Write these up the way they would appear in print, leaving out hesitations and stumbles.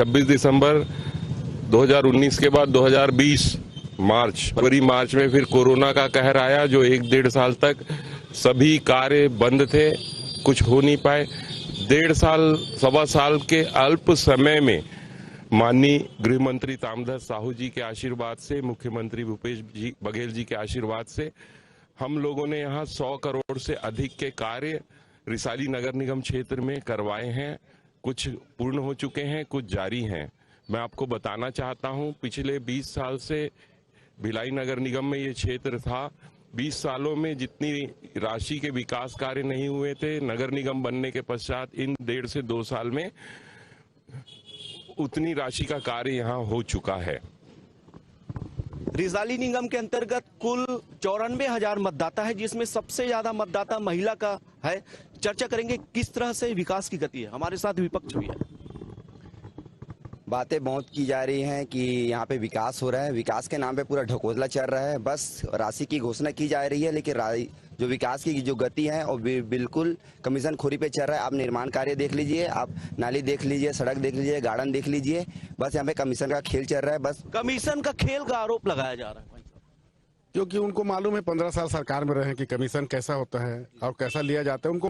26 दिसंबर 2019 के बाद 2020 फरवरी मार्च में फिर कोरोना का कहर आया, जो 1-1.5 साल तक सभी कार्य बंद थे, कुछ हो नहीं पाए। 1.5 साल के अल्प समय में माननीय गृह मंत्री ताम्रध्वज साहू जी के आशीर्वाद से, मुख्यमंत्री भूपेश बघेल जी के आशीर्वाद से हम लोगों ने यहाँ 100 करोड़ से अधिक के कार्य रिसाली नगर निगम क्षेत्र में करवाए हैं। कुछ पूर्ण हो चुके हैं, कुछ जारी हैं। मैं आपको बताना चाहता हूं, पिछले 20 साल से भिलाई नगर निगम में ये क्षेत्र था। 20 सालों में जितनी राशि के विकास कार्य नहीं हुए थे, नगर निगम बनने के पश्चात इन 1.5 से 2 साल में उतनी राशि का कार्य यहाँ हो चुका है। रिसाली निगम के अंतर्गत कुल 94,000 मतदाता है, जिसमें सबसे ज्यादा मतदाता महिला का है। चर्चा करेंगे किस तरह से विकास की गति है। हमारे साथ विपक्ष भी है। बातें बहुत की जा रही हैं कि यहाँ पे विकास हो रहा है, विकास के नाम पे पूरा ढकोसला चल रहा है। बस राशि की घोषणा की जा रही है, लेकिन जो विकास की जो गति है और बिल्कुल कमीशन खोरी पे चल रहा है। आप निर्माण कार्य देख लीजिए, आप नाली देख लीजिए, सड़क देख लीजिए, गार्डन देख लीजिए, बस यहाँ पे कमीशन का खेल चल रहा है। बस कमीशन का खेल का आरोप लगाया जा रहा है, क्योंकि उनको मालूम है 15 साल सरकार में रहे कि कमीशन कैसा होता है और कैसा लिया जाता है। उनको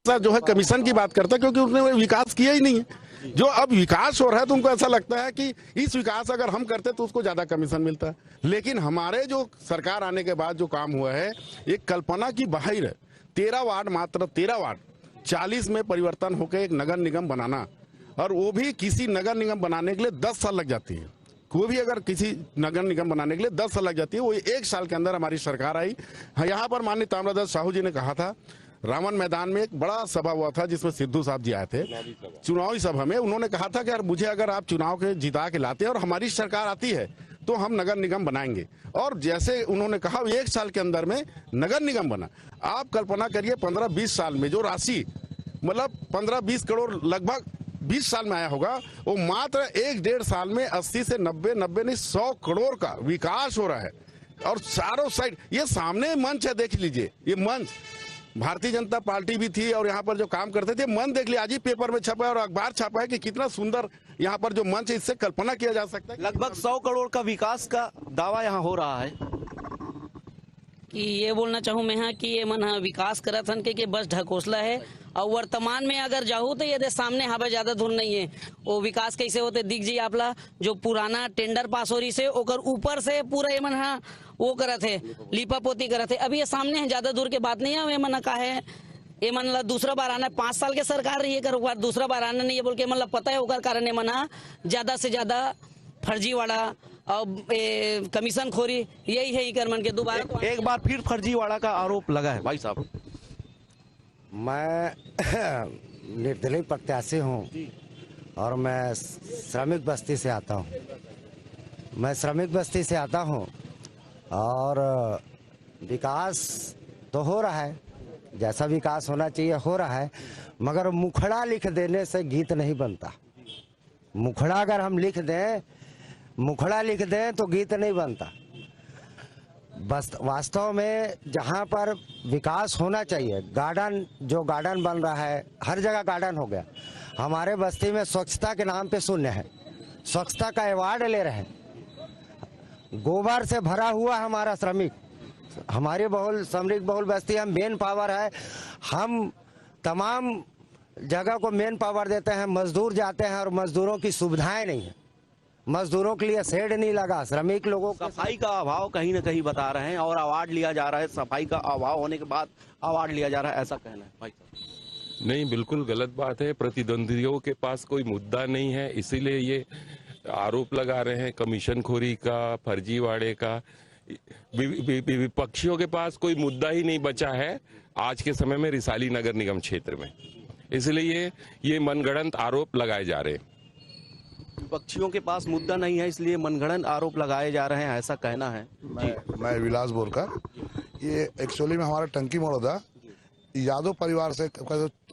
जो है कमीशन की बात करता है, क्योंकि उसने विकास किया ही नहीं है। जो अब विकास हो रहा है तो उनको ऐसा लगता है कि इस विकास अगर हम करते तो उसको ज्यादा कमीशन मिलता है। लेकिन हमारे जो सरकार आने के बाद जो काम हुआ है, एक कल्पना की बाहर है। 13 वार्ड, मात्र 13 वार्ड 40 में परिवर्तन होकर एक नगर निगम बनाना, और वो भी किसी नगर निगम बनाने के लिए 10 साल लग जाती है। कोई भी अगर किसी नगर निगम बनाने के लिए 10 साल लग जाती है, वो 1 साल के अंदर हमारी सरकार आई। यहाँ पर माननीय ताम्रध्वज साहू जी ने कहा था, रावण मैदान में एक बड़ा सभा हुआ था जिसमें सिद्धू साहब जी आए थे, चुनावी सभा में। उन्होंने कहा था कि यार मुझे अगर आप चुनाव के जिता के लाते हैं और हमारी सरकार आती है तो हम नगर निगम बनाएंगे। और जैसे उन्होंने कहा 1 साल के अंदर में नगर निगम बना। आप कल्पना करिए 15-20 साल में जो राशि, मतलब 15-20 करोड़ लगभग 20 साल में आया होगा, वो मात्र 1-1.5 साल में 80 से 90 नहीं 100 करोड़ का विकास हो रहा है। और चारों साइड ये सामने मंच है, देख लीजिए ये मंच। भारतीय जनता पार्टी भी थी और यहाँ पर जो काम करते थे, मन देख लिया, आज ही पेपर में छपा है और अखबार छपा है कि कितना सुंदर यहाँ पर जो मंच है, इससे कल्पना किया जा सकता है। लगभग 100 करोड़ का विकास का दावा यहाँ हो रहा है। कि ये बोलना चाहूँ मैं हाँ कि ये मन विकास करत हन के बस ढकोसला है। और वर्तमान में अगर जाऊँ तो ये सामने हवा ज्यादा धुन नहीं है। वो विकास कैसे होते दिख जी आपला, जो पुराना टेंडर पास हो रही से ओकर ऊपर से पूरा ये मन हाँ वो करत है, लीपा पोती करत है। अभी ये सामने है, ज्यादा दूर के बात नहीं है। ये मन का है, ये मन दूसरा बार आना है, 5 साल के सरकार रही है, दूसरा बार आना नहीं है बोल के मतलब पता है होकर कारण ये मन ज्यादा से ज्यादा फर्जीवाड़ा और कमीशन खोरी यही है इकर मन के। दोबारा तो एक बार फिर फर्जीवाड़ा का आरोप लगा है। भाई साहब, मैं निर्दलीय प्रत्याशी हूँ और मैं श्रमिक बस्ती से आता हूँ। मैं श्रमिक बस्ती से आता हूँ और विकास तो हो रहा है, जैसा विकास होना चाहिए हो रहा है, मगर मुखड़ा लिख देने से गीत नहीं बनता। मुखड़ा अगर हम लिख दें तो गीत नहीं बनता। बस वास्तव में जहाँ पर विकास होना चाहिए, गार्डन बन रहा है, हर जगह गार्डन हो गया। हमारे बस्ती में स्वच्छता के नाम पे शून्य है, स्वच्छता का अवार्ड ले रहे हैं। गोबर से भरा हुआ हमारा हमारी श्रमिक बहुल बस्ती, हम मेन पावर है। हम तमाम जगह को मेन पावर देते हैं, मजदूर जाते हैं और मजदूरों की सुविधाएं नहीं है। मजदूरों के लिए शेड नहीं लगा, श्रमिक लोगों को सफाई का अभाव कहीं ना कहीं बता रहे हैं और अवार्ड लिया जा रहा है। सफाई का अभाव होने के बाद अवार्ड लिया जा रहा है, ऐसा कहना है भाई साहब। नहीं, बिल्कुल गलत बात है। प्रतिद्वंदियों के पास कोई मुद्दा नहीं है, इसीलिए ये आरोप लगा रहे हैं कमीशन खोरी का, फर्जीवाड़े का। विपक्षियों के पास कोई मुद्दा ही नहीं बचा है आज के समय में रिसाली नगर निगम क्षेत्र में। इसलिए ये मनगढ़ंत आरोप लगाए जा रहे हैं। विपक्षियों के पास मुद्दा नहीं है, इसलिए मनगढ़ंत आरोप लगाए जा रहे हैं, ऐसा कहना है। मैं विलास बोरकर। ये एक्चुअली में हमारा टंकी मरोदा यादव परिवार से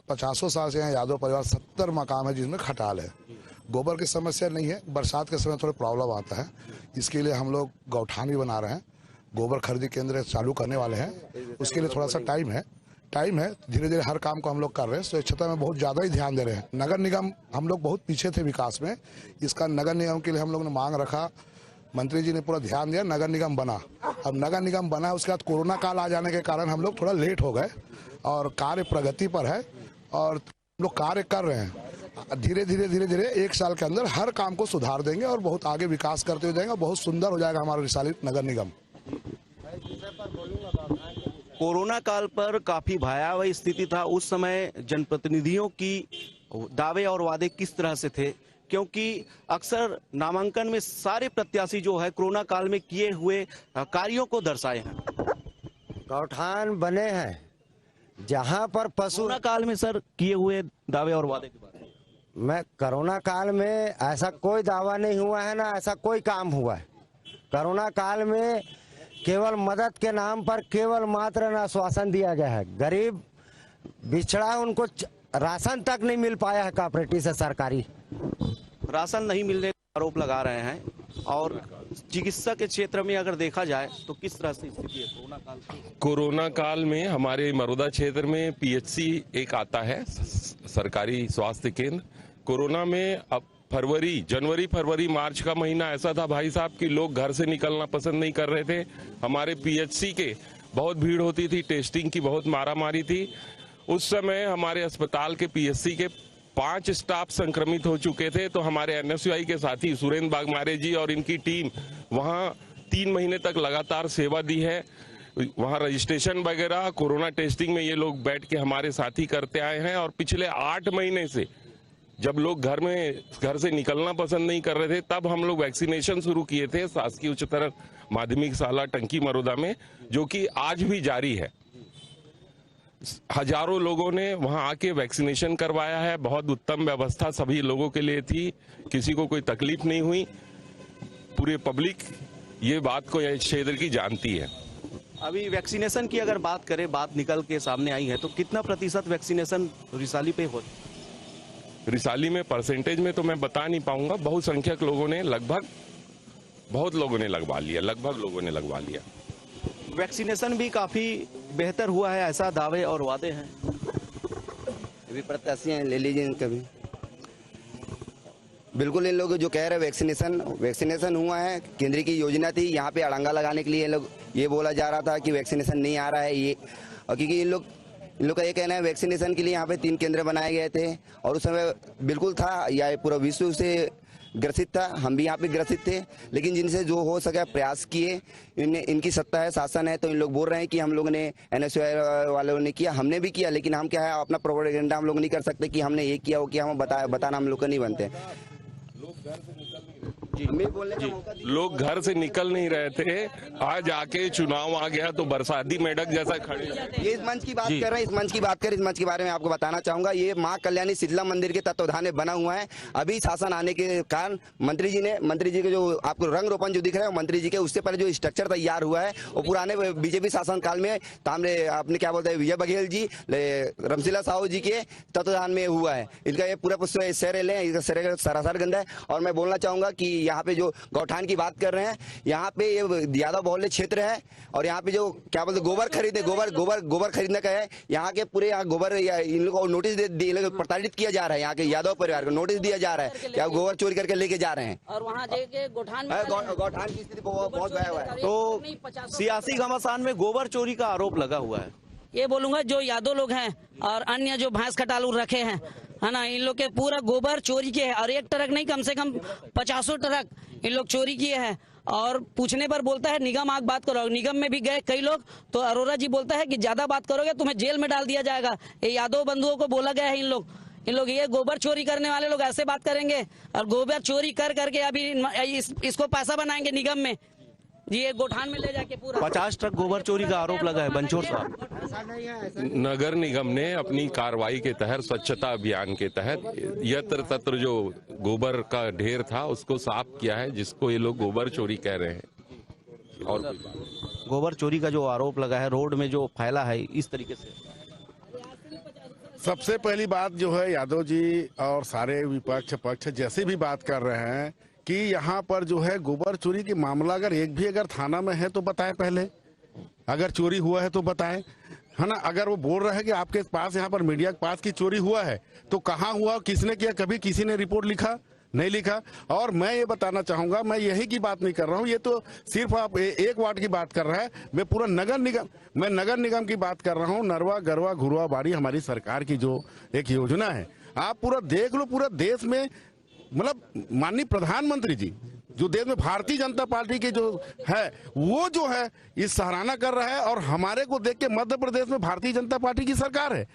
50 साल से यहाँ यादव परिवार 70 मकान है जिसमें खटाल है। गोबर की समस्या नहीं है, बरसात के समय थोड़ा प्रॉब्लम आता है, इसके लिए हम लोग गौठान भी बना रहे हैं, गोबर खरीदी केंद्र चालू करने वाले हैं। उसके लिए थोड़ा सा टाइम है, धीरे धीरे हर काम को हम लोग कर रहे हैं। स्वच्छता में बहुत ज़्यादा ही ध्यान दे रहे हैं। नगर निगम हम लोग बहुत पीछे थे विकास में, इसका नगर निगम के लिए हम लोग ने मांग रखा, मंत्री जी ने पूरा ध्यान दिया, नगर निगम बना। अब नगर निगम बना, उसके बाद कोरोना काल आ जाने के कारण हम लोग थोड़ा लेट हो गए और कार्य प्रगति पर है और हम लोग कार्य कर रहे हैं। धीरे धीरे 1 साल के अंदर हर काम को सुधार देंगे और बहुत आगे विकास करते हुए जाएंगे, बहुत सुंदर हो जाएगा हमारा रिसाली नगर निगम। कोरोना काल पर काफी भयावह स्थिति था, उस समय जनप्रतिनिधियों की दावे और वादे किस तरह से थे? क्योंकि अक्सर नामांकन में सारे प्रत्याशी जो है कोरोना काल में किए हुए कार्यों को दर्शाए हैं। गौठान बने हैं जहां पर पशु कोरोना काल में सर किए हुए दावे और वादे के बारे में मैं कोरोना काल में ऐसा कोई दावा नहीं हुआ है ना ऐसा कोई काम हुआ है। कोरोना काल में केवल मदद के नाम पर केवल मात्र न आश्वासन दिया गया है। गरीब बिछड़ा उनको राशन तक नहीं मिल पाया है कॉपरेटिव से, सरकारी राशन नहीं मिलने का आरोप लगा रहे हैं। और चिकित्सा के क्षेत्र में अगर देखा जाए तो किस तरह से स्थिति है कोरोना काल की? कोरोना काल में हमारे मरोदा क्षेत्र में पीएचसी एक आता है, सरकारी स्वास्थ्य केंद्र। कोरोना में अब जनवरी फरवरी मार्च का महीना ऐसा था भाई साहब कि लोग घर से निकलना पसंद नहीं कर रहे थे। हमारे पीएचसी के बहुत भीड़ होती थी, टेस्टिंग की बहुत मारामारी थी। उस समय हमारे अस्पताल के पीएचसी के 5 स्टाफ संक्रमित हो चुके थे। तो हमारे एनएसयूआई के साथी सुरेंद्र बागमारे जी और इनकी टीम वहां 3 महीने तक लगातार सेवा दी है। वहां रजिस्ट्रेशन वगैरह कोरोना टेस्टिंग में ये लोग बैठ के हमारे साथी करते आए हैं। और पिछले 8 महीने से जब लोग घर से निकलना पसंद नहीं कर रहे थे, तब हम लोग वैक्सीनेशन शुरू किए थे शासकीय उच्चतर माध्यमिक शाला टंकी मरोदा में, जो कि आज भी जारी है। हजारों लोगों ने वहां आके वैक्सीनेशन करवाया है। बहुत उत्तम व्यवस्था सभी लोगों के लिए थी, किसी को कोई तकलीफ नहीं हुई। पूरे पब्लिक ये बात को यह क्षेत्र की जानती है। अभी वैक्सीनेशन की अगर बात करें, बात निकल के सामने आई है, तो कितना प्रतिशत वैक्सीनेशन रिसाली पे हो? रिसाली में परसेंटेज में तो मैं बता नहीं पाऊंगा। बहुसंख्यक लोगों ने बहुत लोगों ने लगवा लिया। वैक्सीनेशन भी काफी बेहतर हुआ है, ऐसा दावे और वादे हैं। अभी प्रत्याशी हैं, ले लीजिए इनका भी। बिल्कुल इन लोग जो कह रहे हैं वैक्सीनेशन हुआ है, केंद्र की योजना थी, यहाँ पे अड़ंगा लगाने के लिए ये बोला जा रहा था कि वैक्सीनेशन नहीं आ रहा है ये। और क्योंकि इन लोग का ये कहना है वैक्सीनेशन के लिए यहाँ पे 3 केंद्र बनाए गए थे और उस समय बिल्कुल था, या पूरा विश्व से ग्रसित था, हम भी यहाँ पे ग्रसित थे। लेकिन जिनसे जो हो सका प्रयास किए, इनकी सत्ता है, शासन है, तो इन लोग बोल रहे हैं कि हम लोगों ने एनएसयूआई वालों ने किया, हमने भी किया। लेकिन हम क्या है, अपना प्रोपेगेंडा हम लोग नहीं कर सकते कि हमने ये किया वो किया, हम बताना हम लोग का नहीं बनते। लोग घर से निकल नहीं रहे थे। आज आके चुनाव आ गया तो बरसाती मेढक जैसा खड़े। ये इस मंच की बात कर रहे हैं, इस मंच के बारे में आपको बताना चाहूंगा। ये मां कल्याणी शीतला मंदिर के तत्वाधान में बना हुआ है। अभी शासन आने के कारण मंत्री जी के जो आपको रंग रोपण जो दिख रहा है मंत्री जी के, उससे पहले जो स्ट्रक्चर तैयार हुआ है वो पुराने बीजेपी शासन काल में तामरे आपने क्या बोलते हैं विजय बघेल जी, रमशीला साहू जी के तत्वाधान में हुआ है। इनका ये पूरा शहर सरासर गंदा है। और मैं बोलना चाहूंगा कि यहाँ पे जो गौठान की बात कर रहे हैं, यहाँ पे ये यादव बहुल्य क्षेत्र है और यहाँ पे जो क्या बोलते गोबर खरीदने का है। यहाँ के पूरे गोबर इन लोगों को नोटिस प्रताड़ित किया जा रहा है। यहाँ के यादव परिवार को नोटिस दिया जा रहा है कि आप गोबर चोरी करके लेके जा रहे हैं। और वहाँ गौठान की स्थिति बहुत भयावह है। तो सियासी घमासान में गोबर चोरी का आरोप लगा हुआ है। ये बोलूंगा जो यादव लोग हैं और अन्य जो भैंस खटालू रखे हैं, है ना, इन लोग के पूरा गोबर चोरी किए हैं। और 1 ट्रक नहीं, कम से कम 50 ट्रक इन लोग चोरी किए हैं। और पूछने पर बोलता है निगम आग बात करो। निगम में भी गए कई लोग, तो अरोरा जी बोलता है कि ज्यादा बात करोगे तुम्हें जेल में डाल दिया जाएगा। ये यादव बंधुओं को बोला गया है। इन लोग ये गोबर चोरी करने वाले लोग ऐसे बात करेंगे और गोबर चोरी कर करके अभी इसको पैसा बनाएंगे निगम में। जी एक गोठान में ले जाके पूरा 50 ट्रक गोबर चोरी का आरोप लगा है बंचोर साहब। नगर निगम ने अपनी कार्रवाई के तहत स्वच्छता अभियान के तहत यत्र तत्र जो गोबर का ढेर था उसको साफ किया है, जिसको ये लोग गोबर चोरी कह रहे हैं। और गोबर चोरी का जो आरोप लगा है रोड में जो फैला है इस तरीके से, सबसे पहली बात जो है यादव जी और सारे विपक्ष पक्ष जैसे भी बात कर रहे हैं कि यहाँ पर जो है गोबर चोरी के मामला अगर एक भी अगर थाना में है तो बताएं, पहले अगर चोरी हुआ है तो बताएं, है ना। अगर वो बोल रहे हैं कि आपके पास यहाँ पर मीडिया के पास की चोरी हुआ है तो कहाँ हुआ, किसने किया, कभी किसी ने रिपोर्ट लिखा नहीं लिखा। और मैं ये बताना चाहूंगा, मैं यही की बात नहीं कर रहा हूँ, ये तो सिर्फ आप एक वार्ड की बात कर रहा है, मैं पूरा नगर निगम की बात कर रहा हूँ। नरवा गरवा घुरवा बाड़ी हमारी सरकार की जो एक योजना है, आप पूरा देख लो, पूरा देश में मतलब माननीय प्रधानमंत्री जी जो देश में भारतीय जनता पार्टी की जो है वो जो है इस सराहना कर रहा है, और हमारे को देख के मध्य प्रदेश में भारतीय जनता पार्टी की सरकार है,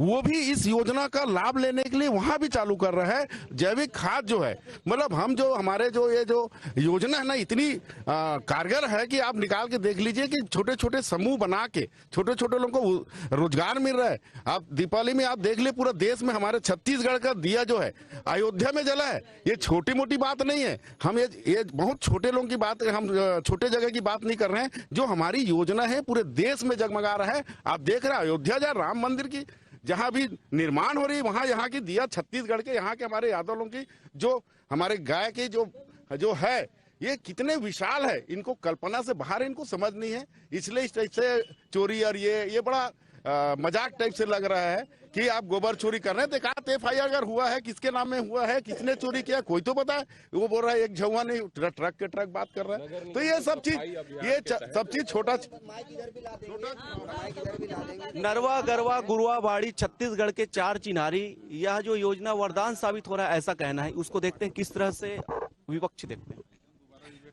वो भी इस योजना का लाभ लेने के लिए वहां भी चालू कर रहा है। जैविक खाद जो है, मतलब हम जो हमारे जो ये जो योजना है ना इतनी कारगर है कि आप निकाल के देख लीजिए कि छोटे छोटे समूह बना के छोटे छोटे लोगों को रोजगार मिल रहा है। आप दीपावली में आप देख ले पूरा देश में हमारे छत्तीसगढ़ का दिया जो है अयोध्या में जला है। ये छोटी मोटी बात नहीं है, हम ये बहुत छोटे लोगों की बात, हम छोटे जगह की बात नहीं कर रहे हैं। जो हमारी योजना है पूरे देश में जगमगा रहा है। आप देख रहे हैं अयोध्या जहाँ राम मंदिर की जहां भी निर्माण हो रही है वहां यहाँ की दिया छत्तीसगढ़ के यहाँ के हमारे यादव लोगों की जो हमारे गाय की जो है ये कितने विशाल है, इनको कल्पना से बाहर इनको समझ नहीं है। इसलिए इस टाइप से चोरी और ये बड़ा मजाक टाइप से लग रहा है कि आप गोबर चोरी कर रहे हैं। देखा FIR अगर हुआ है, किसके नाम में हुआ है, किसने चोरी किया, कोई तो बताए। वो बोल रहा है एक झुआ नहीं, ट्रक के ट्रक बात कर रहा है। तो ये सब चीज छोटा नरवा गरवा गुरुआ बाड़ी छत्तीसगढ़ के 4 चिन्हारी, यह जो योजना वरदान साबित हो रहा है ऐसा कहना है। उसको देखते हैं किस तरह से विपक्ष देखते हैं।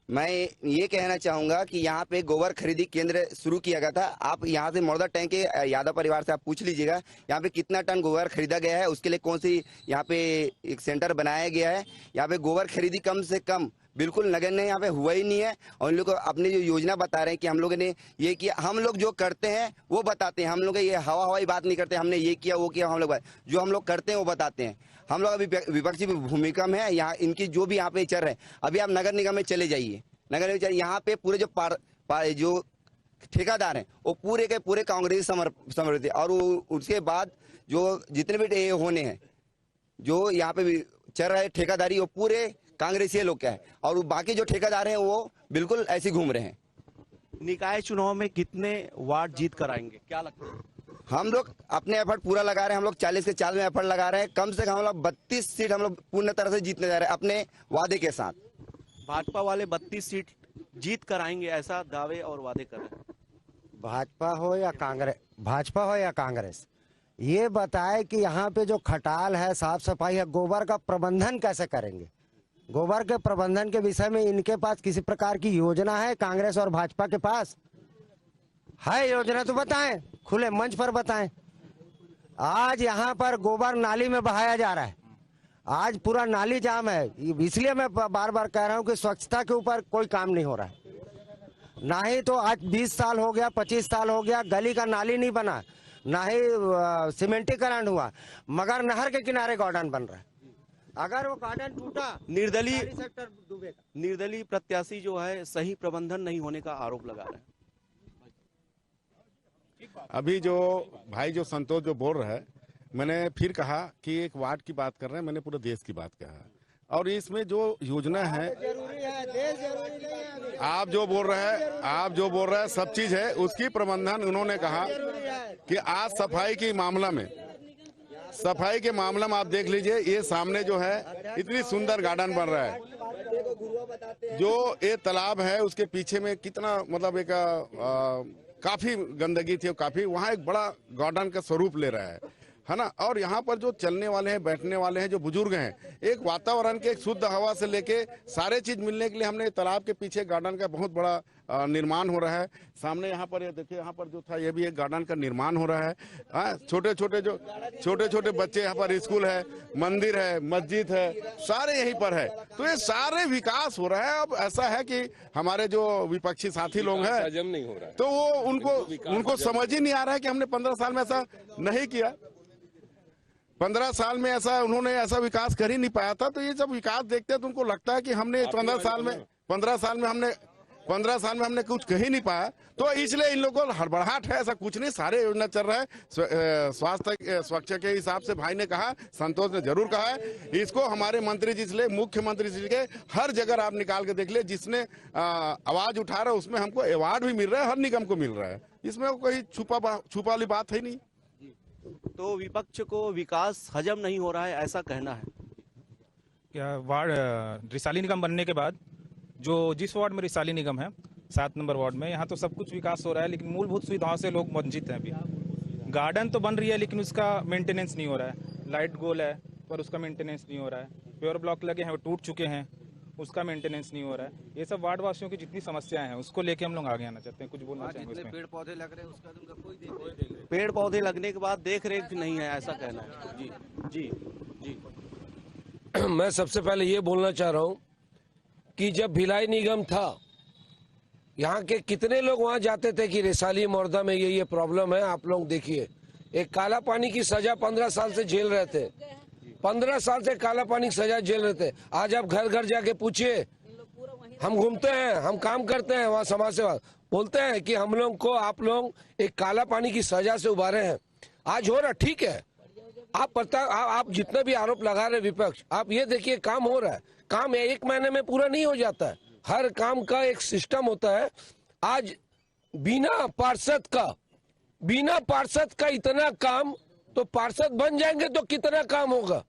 मैं ये कहना चाहूंगा कि यहाँ पे गोबर खरीदी केंद्र शुरू किया गया था। आप यहाँ से मौदा टैंक के यादव परिवार से आप पूछ लीजिएगा यहाँ पे कितना टन गोबर खरीदा गया है, उसके लिए कौन सी यहाँ पे एक सेंटर बनाया गया है। यहाँ पे गोबर खरीदी कम से कम बिल्कुल नगर ने यहाँ पे हुआ ही नहीं है। और इन लोग अपनी जो योजना बता रहे हैं कि हम लोगों ने ये किया, हम लोग जो करते हैं वो बताते हैं। हम लोग ये हवाई बात नहीं करते, हमने ये किया वो किया, हम लोग जो हम लोग करते हैं वो बताते हैं। हम लोग अभी विपक्षी भूमिका में है। यहाँ इनकी जो भी यहाँ पे चल रहे हैं, अभी आप नगर निगम में चले जाइए, नगर निगम यहाँ पे पूरे जो ठेकेदार हैं वो पूरे के पूरे कांग्रेस समर्थित है। और उसके बाद जो जितने भी होने हैं जो यहाँ पे चल रहा है ठेकेदारी, वो पूरे कांग्रेसी लोग क्या है, और बाकी जो ठेकेदार हैं वो बिल्कुल ऐसे घूम रहे हैं। निकाय चुनाव में कितने वार्ड जीत कर आएंगे क्या लगता है? हम लोग अपने एफर्ट पूरा लगा रहे हैं। हम लोग 40 के 40 में एफर्ट लगा रहे हैं। कम से कम हम लोग 32 सीट हम लोग पूर्ण तरह से जीतने जा रहे हैं अपने वादे के साथ। भाजपा वाले 32 सीट जीत कर आएंगे ऐसा दावे और वादे कर रहे हैं। भाजपा हो या कांग्रेस ये बताए कि यहाँ पे जो खटाल है, साफ सफाई है, गोबर का प्रबंधन कैसे करेंगे। गोबर के प्रबंधन के विषय में इनके पास किसी प्रकार की योजना है? कांग्रेस और भाजपा के पास है योजना तो बताएं, खुले मंच पर बताएं। आज यहाँ पर गोबर नाली में बहाया जा रहा है, आज पूरा नाली जाम है। इसलिए मैं बार बार कह रहा हूँ कि स्वच्छता के ऊपर कोई काम नहीं हो रहा है। ना ही तो आज 20 साल हो गया, 25 साल हो गया, गली का नाली नहीं बना, ना ही सीमेंटीकरण हुआ, मगर नहर के किनारे गार्डन बन रहा है। अगर वो गार्डन टूटा, निर्दलीय प्रत्याशी जो है सही प्रबंधन नहीं होने का आरोप लगा रहे हैं। अभी जो भाई जो संतोष जो बोल रहा है, मैंने फिर कहा कि एक वार्ड की बात कर रहे हैं, मैंने पूरे देश की बात कहा। और इसमें जो योजना है, आप जो बोल रहे हैं सब चीज है, उसकी प्रबंधन उन्होंने कहा कि आज सफाई के मामला में आप देख लीजिए, ये सामने जो है इतनी सुंदर गार्डन बन रहा है। जो ये तालाब है उसके पीछे में कितना मतलब एक काफी गंदगी थी, काफी वहाँ एक बड़ा गार्डन का स्वरूप ले रहा है। है ना। और यहाँ पर जो चलने वाले हैं, बैठने वाले हैं, जो बुजुर्ग हैं, एक वातावरण के, एक शुद्ध हवा से लेके सारे चीज मिलने के लिए हमने तालाब के पीछे गार्डन का बहुत बड़ा निर्माण हो रहा है। सामने यहाँ पर ये देखिए, यहाँ पर जो था ये भी एक गार्डन का निर्माण हो रहा है। छोटे छोटे बच्चे, यहाँ पर स्कूल है, मंदिर है, मस्जिद है, सारे यहीं पर है। तो ये सारे विकास हो रहा है। अब ऐसा है कि हमारे जो विपक्षी साथी लोग हैं, हजम नहीं हो रहा है, तो वो उनको समझ ही नहीं आ रहा है कि हमने 15 साल में ऐसा नहीं किया। 15 साल में ऐसा उन्होंने ऐसा विकास कर ही नहीं पाया था। तो ये जब विकास देखते हैं तो उनको लगता है कि हमने 15 साल में हमने कुछ कह ही नहीं पाया। तो इसलिए इन लोगों को हड़बड़ाहट है, ऐसा कुछ नहीं, सारे योजना चल रहा है। स्वास्थ्य स्वच्छ के हिसाब से भाई ने कहा, संतोष ने जरूर कहा है, इसको हमारे मंत्री जी से, मुख्यमंत्री जी के हर जगह आप निकाल के देख ले, जिसने आवाज उठा रहा है उसमें हमको अवार्ड भी मिल रहा है, हर निगम को मिल रहा है। इसमें कोई छुपा वाली बात है नहीं। तो विपक्ष को विकास हजम नहीं हो रहा है, ऐसा कहना है। क्या वार्ड रिसाली निगम बनने के बाद जो जिस वार्ड में रिसाली निगम है 7 नंबर वार्ड में, यहाँ तो सब कुछ विकास हो रहा है, लेकिन मूलभूत सुविधाओं से लोग वंचित हैं। अभी गार्डन तो बन रही है लेकिन उसका मेंटेनेंस नहीं हो रहा है। लाइट गोल है पर उसका मेंटेनेंस नहीं हो रहा है। प्योर ब्लॉक लगे हैं वो टूट चुके हैं, उसका मेंटेनेंस नहीं हो रहा है। ये सब वार्ड वासियों की जितनी समस्याएं हैं उसको लेके हम लोग आगे आना चाहते हैं। कुछ बोलना चाहेंगे इसमें? पेड़ पौधे लग रहे हैं उसका तुमका कोई देख, पेड़ पौधे लगने के बाद देख रेख नहीं है, ऐसा कहना है। जी जी जी। मैं सबसे पहले ये बोलना चाह रहा हूँ कि जब भिलाई निगम था, यहाँ के कितने लोग वहाँ जाते थे कि रिसाली मोरदा में ये प्रॉब्लम है। आप लोग देखिए, एक काला पानी की सजा 15 साल से झेल रहे थे, 15 साल से काला पानी की सजा झेल रहे थे। आज आप घर घर जाके पूछिए, हम घूमते हैं, हम काम करते हैं, वहाँ समाज सेवा बोलते हैं कि हम लोग को आप लोग एक काला पानी की सजा से उबारे हैं। आज हो रहा, ठीक है, आप जितने भी आरोप लगा रहे विपक्ष, आप ये देखिए काम हो रहा है। काम 1 महीने में पूरा नहीं हो जाता है, हर काम का एक सिस्टम होता है। आज बिना पार्षद का इतना काम, तो पार्षद बन जाएंगे तो कितना काम होगा।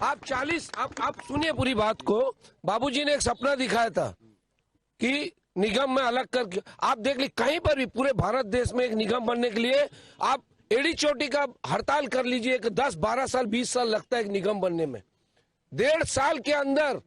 आप सुनिए पूरी बात को। बाबूजी ने एक सपना दिखाया था कि निगम में अलग करके, आप देख ली कहीं पर भी पूरे भारत देश में एक निगम बनने के लिए आप एड़ी चोटी का हड़ताल कर लीजिए कि 10, 12 साल, 20 साल लगता है एक निगम बनने में। 1.5 साल के अंदर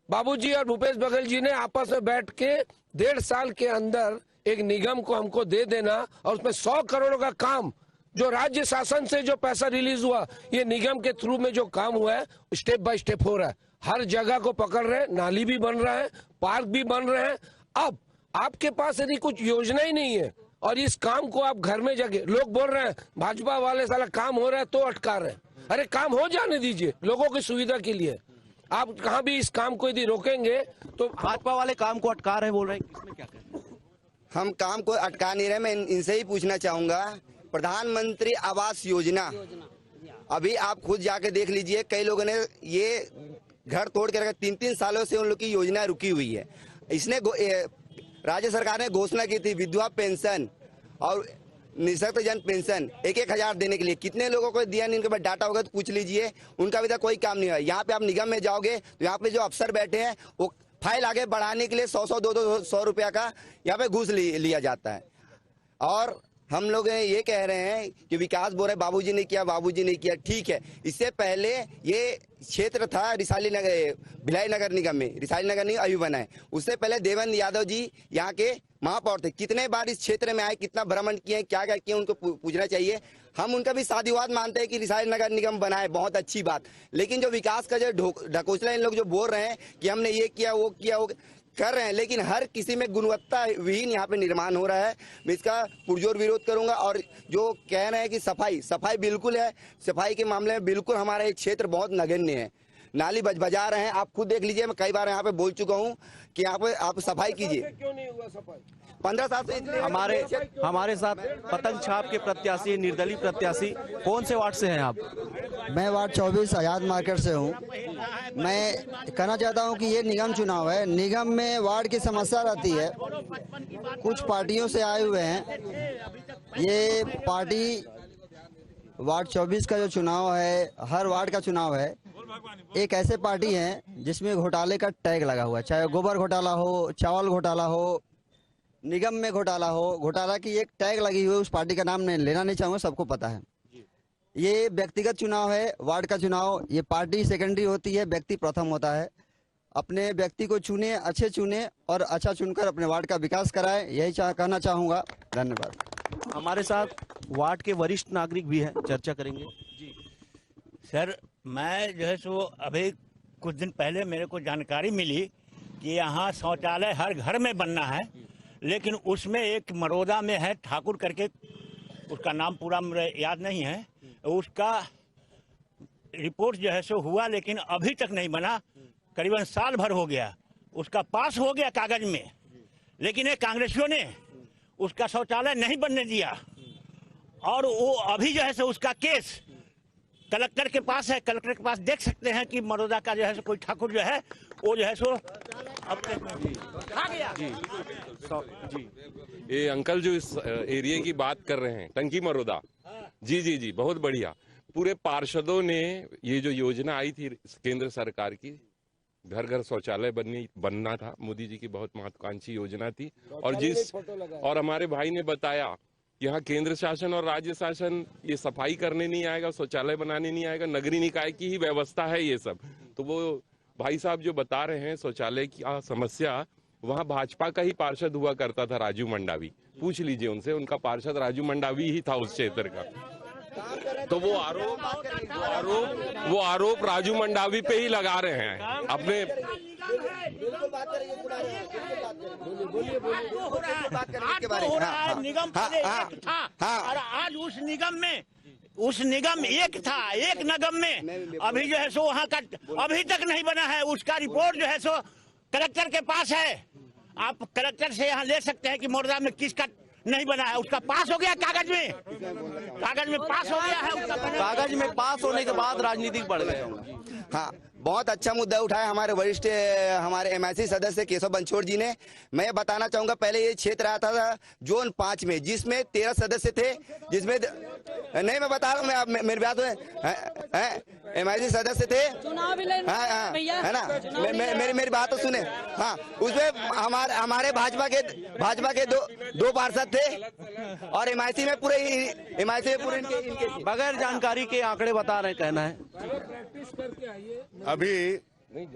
बाबूजी और भूपेश बघेल जी ने आपस में बैठ के 1.5 साल के अंदर एक निगम को हमको दे देना, और उसमें 100 करोड़ का काम जो राज्य शासन से जो पैसा रिलीज हुआ, ये निगम के थ्रू में जो काम हुआ है स्टेप बाय स्टेप हो रहा है। हर जगह को पकड़ रहे हैं, नाली भी बन रहा है, पार्क भी बन रहे हैं। अब आपके पास यदि कुछ योजना ही नहीं है और इस काम को आप घर में जाके, लोग बोल रहे हैं भाजपा वाले साला काम हो रहा है तो अटका रहे हैं। अरे काम हो जाने दीजिए लोगों की सुविधा के लिए। आप कहाँ भी इस काम को यदि रोकेंगे तो भाजपा वाले काम को अटका रहे बोल रहे हैं, इसमें क्या कहना है? हम काम को अटका नहीं रहे। मैं इनसे ही पूछना चाहूंगा, प्रधानमंत्री आवास योजना अभी आप खुद जाके देख लीजिए, कई लोगों ने ये घर तोड़ के रखा। 3-3 सालों से उन लोग की योजना रुकी हुई है। इसने राज्य सरकार ने घोषणा की थी विधवा पेंशन और निःशक्त जन पेंशन 1-1 हजार देने के लिए। कितने लोगों को दिया नहीं, उनके पास डाटा होगा तो पूछ लीजिए, उनका अभी तक कोई काम नहीं हुआ। यहाँ पे आप निगम में जाओगे तो यहाँ पे जो अफसर बैठे हैं वो फाइल आगे बढ़ाने के लिए 100-200 रुपया का यहाँ पे घूस लिया जाता है। और हम लोग ये कह रहे हैं कि विकास बोल रहे बाबूजी ने किया, बाबूजी ने किया, ठीक है। इससे पहले ये क्षेत्र था रिसाली नगर, भिलाई नगर निगम में, रिसाली नगर निगम अभी बना है। उससे पहले देवेंद्र यादव जी यहाँ के महापौर थे। कितने बार इस क्षेत्र में आए, कितना भ्रमण किए, क्या क्या किए, उनको पूछना चाहिए। हम उनका भी साधुवाद मानते हैं कि रिसाली नगर निगम बना है, बहुत अच्छी बात। लेकिन जो विकास का जो ढकोसला इन लोग जो बोल रहे हैं कि हमने ये किया वो किया वो कर रहे हैं, लेकिन हर किसी में गुणवत्ता विहीन यहाँ पे निर्माण हो रहा है। मैं इसका पुरजोर विरोध करूंगा। और जो कह रहे हैं कि सफाई बिल्कुल है, सफाई के मामले में बिल्कुल हमारा एक क्षेत्र बहुत नगण्य है। नाली बजा रहे हैं, आप खुद देख लीजिए। मैं कई बार यहाँ पे बोल चुका हूँ कि यहाँ पे आप सफाई कीजिए। क्यों नहीं हुआ सफाई? 15 साल से हमारे साथ पतंग छाप के प्रत्याशी, निर्दलीय प्रत्याशी, कौन से वार्ड से हैं आप? मैं वार्ड 24 आजाद मार्केट से हूँ। मैं कहना चाहता हूँ कि ये निगम चुनाव है, निगम में वार्ड की समस्या रहती है। कुछ पार्टियों से आए हुए हैं। ये पार्टी वार्ड 24 का जो चुनाव है, हर वार्ड का चुनाव है, एक ऐसे पार्टी है जिसमें घोटाले का टैग लगा हुआ है। चाहे गोबर घोटाला हो, चावल घोटाला हो, निगम में घोटाला हो, घोटाला की एक टैग लगी हुई है। उस पार्टी का नाम मैं लेना नहीं चाहूँगा, सबको पता है। ये व्यक्तिगत चुनाव है, वार्ड का चुनाव, ये पार्टी सेकेंडरी होती है, व्यक्ति प्रथम होता है। अपने व्यक्ति को चुने, अच्छे चुने और अच्छा चुनकर अपने वार्ड का विकास कराए, यही कहना चाहूंगा। धन्यवाद। हमारे साथ वार्ड के वरिष्ठ नागरिक भी हैं, चर्चा करेंगे। जी सर, मैं जो है सो अभी कुछ दिन पहले मेरे को जानकारी मिली कि यहाँ शौचालय हर घर में बनना है, लेकिन उसमें एक मरोदा में है ठाकुर करके, उसका नाम पूरा मुझे याद नहीं है, उसका रिपोर्ट जो है सो हुआ लेकिन अभी तक नहीं बना। करीबन साल भर हो गया, उसका पास हो गया कागज में, लेकिन ये कांग्रेसियों ने उसका शौचालय नहीं बनने दिया। और वो अभी जो है सो उसका केस कलेक्टर के पास है। कलेक्टर के पास देख सकते हैं कि मरोदा का जो है सो कोई ठाकुर जो है वो जो है सो अपने खा गया। जी ये अंकल जो इस एरिया की बात कर रहे हैं, टंकी मरोदा, जी जी जी, बहुत बढ़िया। पूरे पार्षदों ने ये जो योजना आई थी केंद्र सरकार की, घर घर शौचालय बनना था, मोदी जी की बहुत महत्वाकांक्षी योजना थी। और हमारे भाई ने बताया कि यहाँ केंद्र शासन और राज्य शासन ये सफाई करने नहीं आएगा, शौचालय बनाने नहीं आएगा, नगरीय निकाय की ही व्यवस्था है ये सब। तो वो भाई साहब जो बता रहे हैं शौचालय की समस्या, वहाँ भाजपा का ही पार्षद हुआ करता था, राजू मंडावी, पूछ लीजिए उनसे, उनका पार्षद राजू मंडावी ही था उस क्षेत्र का। तो वो आरोप राजू मंडावी पे ही लगा रहे हैं अपने। निगम पहले एक था और आज उस निगम एक था, एक निगम में अभी जो है सो वहाँ का अभी तक नहीं बना है। उसका रिपोर्ट जो है सो कलेक्टर के पास है। आप कलेक्टर से यहाँ ले सकते हैं कि मोरदा में किसका नहीं बना है। उसका पास हो गया कागज में पास हो गया है उसका। कागज में पास होने के बाद राजनीतिक बढ़ गए होंगे। हाँ, बहुत अच्छा मुद्दा उठाया हमारे वरिष्ठ हमारे MIC सदस्य केशव बंछोड़ जी ने। मैं बताना चाहूंगा, पहले ये क्षेत्र आता था जोन 5 में, जिसमें 13 सदस्य थे, जिसमें नहीं, मैं बता रहा हूँ, मैं मेरे बात में MIC सदस्य थे, है ना, मेरी बात तो सुने। हाँ, उसमें हमारे भाजपा के दो पार्षद थे और MIC में पूरे इनके बगैर जानकारी के आंकड़े बता रहे, कहना है। अभी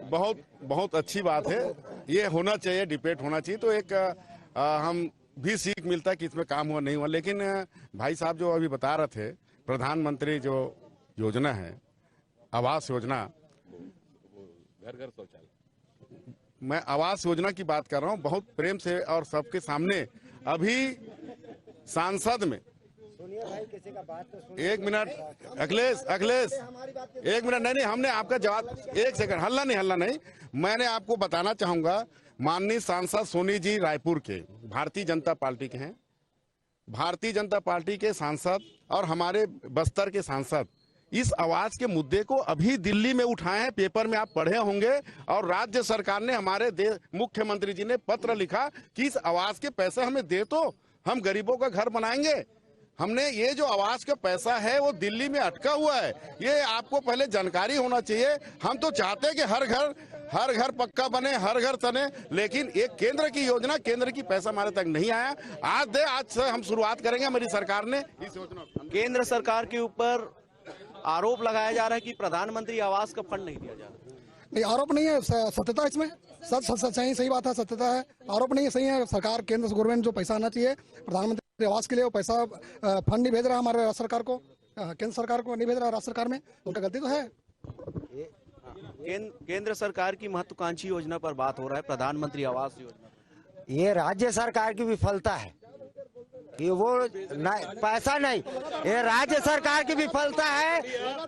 बहुत अच्छी बात है, ये होना चाहिए, डिबेट होना चाहिए, तो एक हम भी सीख मिलता है कि इसमें काम हुआ नहीं हुआ। लेकिन भाई साहब जो अभी बता रहे थे, प्रधानमंत्री जो योजना है, आवास योजना, घर घर शौचालय, मैं आवास योजना की बात कर रहा हूँ, बहुत प्रेम से और सबके सामने। अभी सांसद में एक मिनट, अखिलेश एक मिनट, नहीं, हमने आपका जवाब, एक सेकंड, हल्ला नहीं, मैंने आपको बताना चाहूंगा, माननीय सांसद सोनी जी रायपुर के भारतीय जनता पार्टी के हैं, भारतीय जनता पार्टी के सांसद और हमारे बस्तर के सांसद इस आवास के मुद्दे को अभी दिल्ली में उठाए हैं। पेपर में आप पढ़े होंगे, और राज्य सरकार ने, हमारे मुख्यमंत्री जी ने पत्र लिखा कि इस आवास के पैसे हमें दे, तो हम गरीबों का घर बनाएंगे। हमने ये जो आवास का पैसा है वो दिल्ली में अटका हुआ है, ये आपको पहले जानकारी होना चाहिए। हम तो चाहते हैं कि हर घर पक्का बने, हर घर तने, लेकिन एक केंद्र की योजना, केंद्र की पैसा हमारे तक नहीं आया। आज से हम शुरुआत करेंगे। हमारी सरकार ने इस योजना, केंद्र सरकार के ऊपर आरोप लगाया जा रहा है कि प्रधानमंत्री आवास का फंड नहीं दिया जा रहा। नहीं, आरोप नहीं है, सत्यता इसमें सच्चाई, सही बात है, सत्यता है, आरोप नहीं है, सही है। सरकार, केंद्र गवर्नमेंट जो पैसा आना चाहिए प्रधानमंत्री आवास के लिए, वो पैसा फंड नहीं भेज रहा हमारे राज्य सरकार को, केंद्र सरकार को नहीं भेज रहा राज्य सरकार में, उनका गलती तो है। केंद्र सरकार की महत्वाकांक्षी योजना पर बात हो रहा है, प्रधानमंत्री आवास योजना। ये राज्य सरकार की विफलता है कि वो पैसा नहीं, ये राज्य सरकार की विफलता है।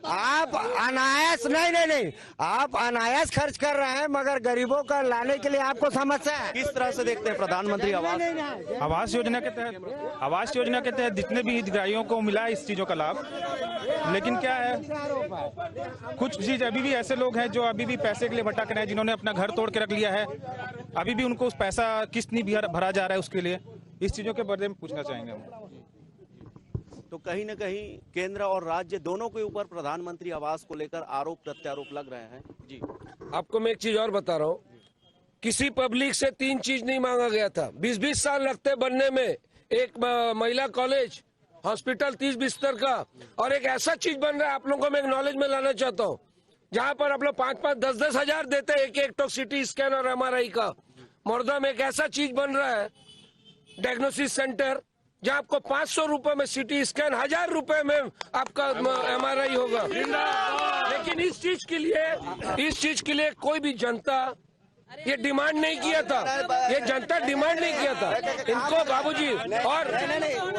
आप अनायास नहीं, आप अनायास खर्च कर रहे हैं, मगर गरीबों का लाने के लिए आपको समस्या है। किस तरह से देखते हैं प्रधानमंत्री आवास योजना के तहत जितने भी हितग्राहियों को मिला इस चीजों का लाभ, लेकिन क्या है, कुछ चीज अभी भी ऐसे लोग हैं जो अभी भी पैसे के लिए भटक रहे हैं, जिन्होंने अपना घर तोड़ के रख लिया है, अभी भी उनको उस पैसा किस्त नहीं भरा जा रहा है उसके लिए। इस चीजों के बारे में पूछना चाहेंगे हम। तो कहीं न कहीं केंद्र और राज्य दोनों के ऊपर प्रधानमंत्री आवास को लेकर आरोप प्रत्यारोप लग रहे हैं। जी, आपको मैं एक चीज और बता रहा हूँ, किसी पब्लिक से 3 चीज नहीं मांगा गया था। 20-20 साल लगते बनने में, एक महिला कॉलेज हॉस्पिटल 30 बिस्तर का, और एक ऐसा चीज बन रहा है, आप लोगों को मैं एक नॉलेज में लाना चाहता हूँ, जहाँ पर आप लोग 5-5, 10-10 हजार देते हैं एक तो सिटी स्कैन और MRI का। मोरदा में एक ऐसा चीज बन रहा है डायग्नोसिस सेंटर, जहाँ आपको 500 रुपए में सिटी स्कैन, 1000 रुपए में आपका MRI होगा। लेकिन इस चीज के लिए कोई भी जनता ये डिमांड नहीं किया था, ये जनता डिमांड नहीं किया था इनको बाबूजी, और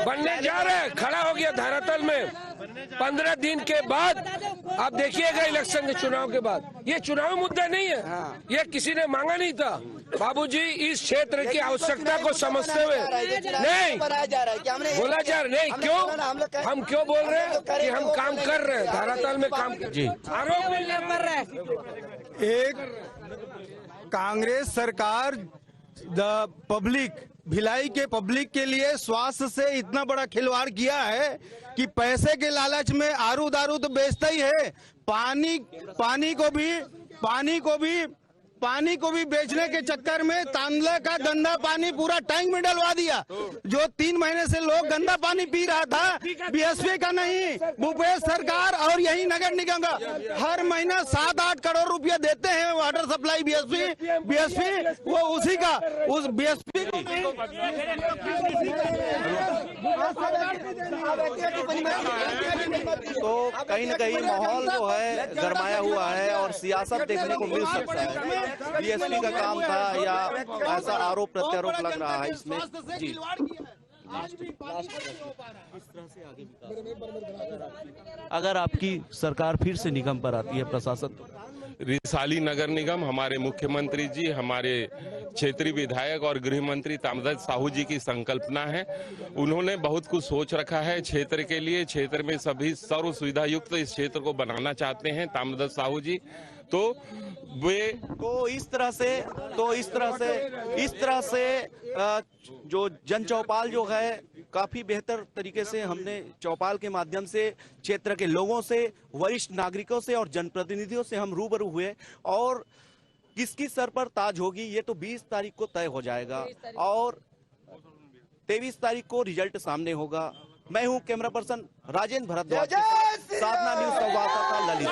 बनने जा रहा है, खड़ा हो गया धरातल में। 15 दिन के बाद आप देखिएगा इलेक्शन के चुनाव के बाद, ये चुनावी मुद्दा नहीं है, ये किसी ने मांगा नहीं था बाबूजी। इस क्षेत्र की आवश्यकता को समझते हुए नहीं बोला जा रहा है, नहीं क्यों, हम क्यों बोल रहे हैं कि हम काम कर रहे हैं, धरातल में काम कर, आरोप नहीं कर रहे। एक कांग्रेस सरकार पब्लिक, भिलाई के पब्लिक के लिए स्वास्थ्य से इतना बड़ा खिलवाड़ किया है कि पैसे के लालच में आरू दारू तो बेचता ही है, पानी को भी बेचने के चक्कर में तांदला का गंदा पानी पूरा टैंक में डलवा दिया। जो 3 महीने से लोग गंदा पानी पी रहा था, बीएसपी का नहीं, भूपेश सरकार और यही नगर निगम का हर महीना 7-8 करोड़ रुपया देते हैं वाटर सप्लाई बीएसपी वो उसी का, उस बीएसपी तो कहीं न कहीं माहौल जो है गरमाया हुआ है और सियासत देखने को मिल सकता है। बीएसपी का काम था या ऐसा आरोप प्रत्यारोप लग रहा है इसमें। जी अगर आपकी सरकार फिर से निगम पर आती है, प्रशासन रिसाली नगर निगम, हमारे मुख्यमंत्री जी, हमारे क्षेत्रीय विधायक और गृह मंत्री ताम्रध्वज साहू जी की संकल्पना है। उन्होंने बहुत कुछ सोच रखा है क्षेत्र के लिए, क्षेत्र में सभी सर्व सुविधा युक्त इस क्षेत्र को बनाना चाहते हैं ताम्रध्वज साहू जी। तो इस तरह से जो जन चौपाल जो है काफी बेहतर तरीके से हमने चौपाल के माध्यम से क्षेत्र के लोगों से, वरिष्ठ नागरिकों से और जनप्रतिनिधियों से हम रूबरू हुए, और किसकी सर पर ताज होगी ये तो 20 तारीख को तय हो जाएगा और 23 तारीख को रिजल्ट सामने होगा। मैं हूं कैमरा पर्सन राजेंद्र भरद्वाज, साधना न्यूज संवाददाता ललित।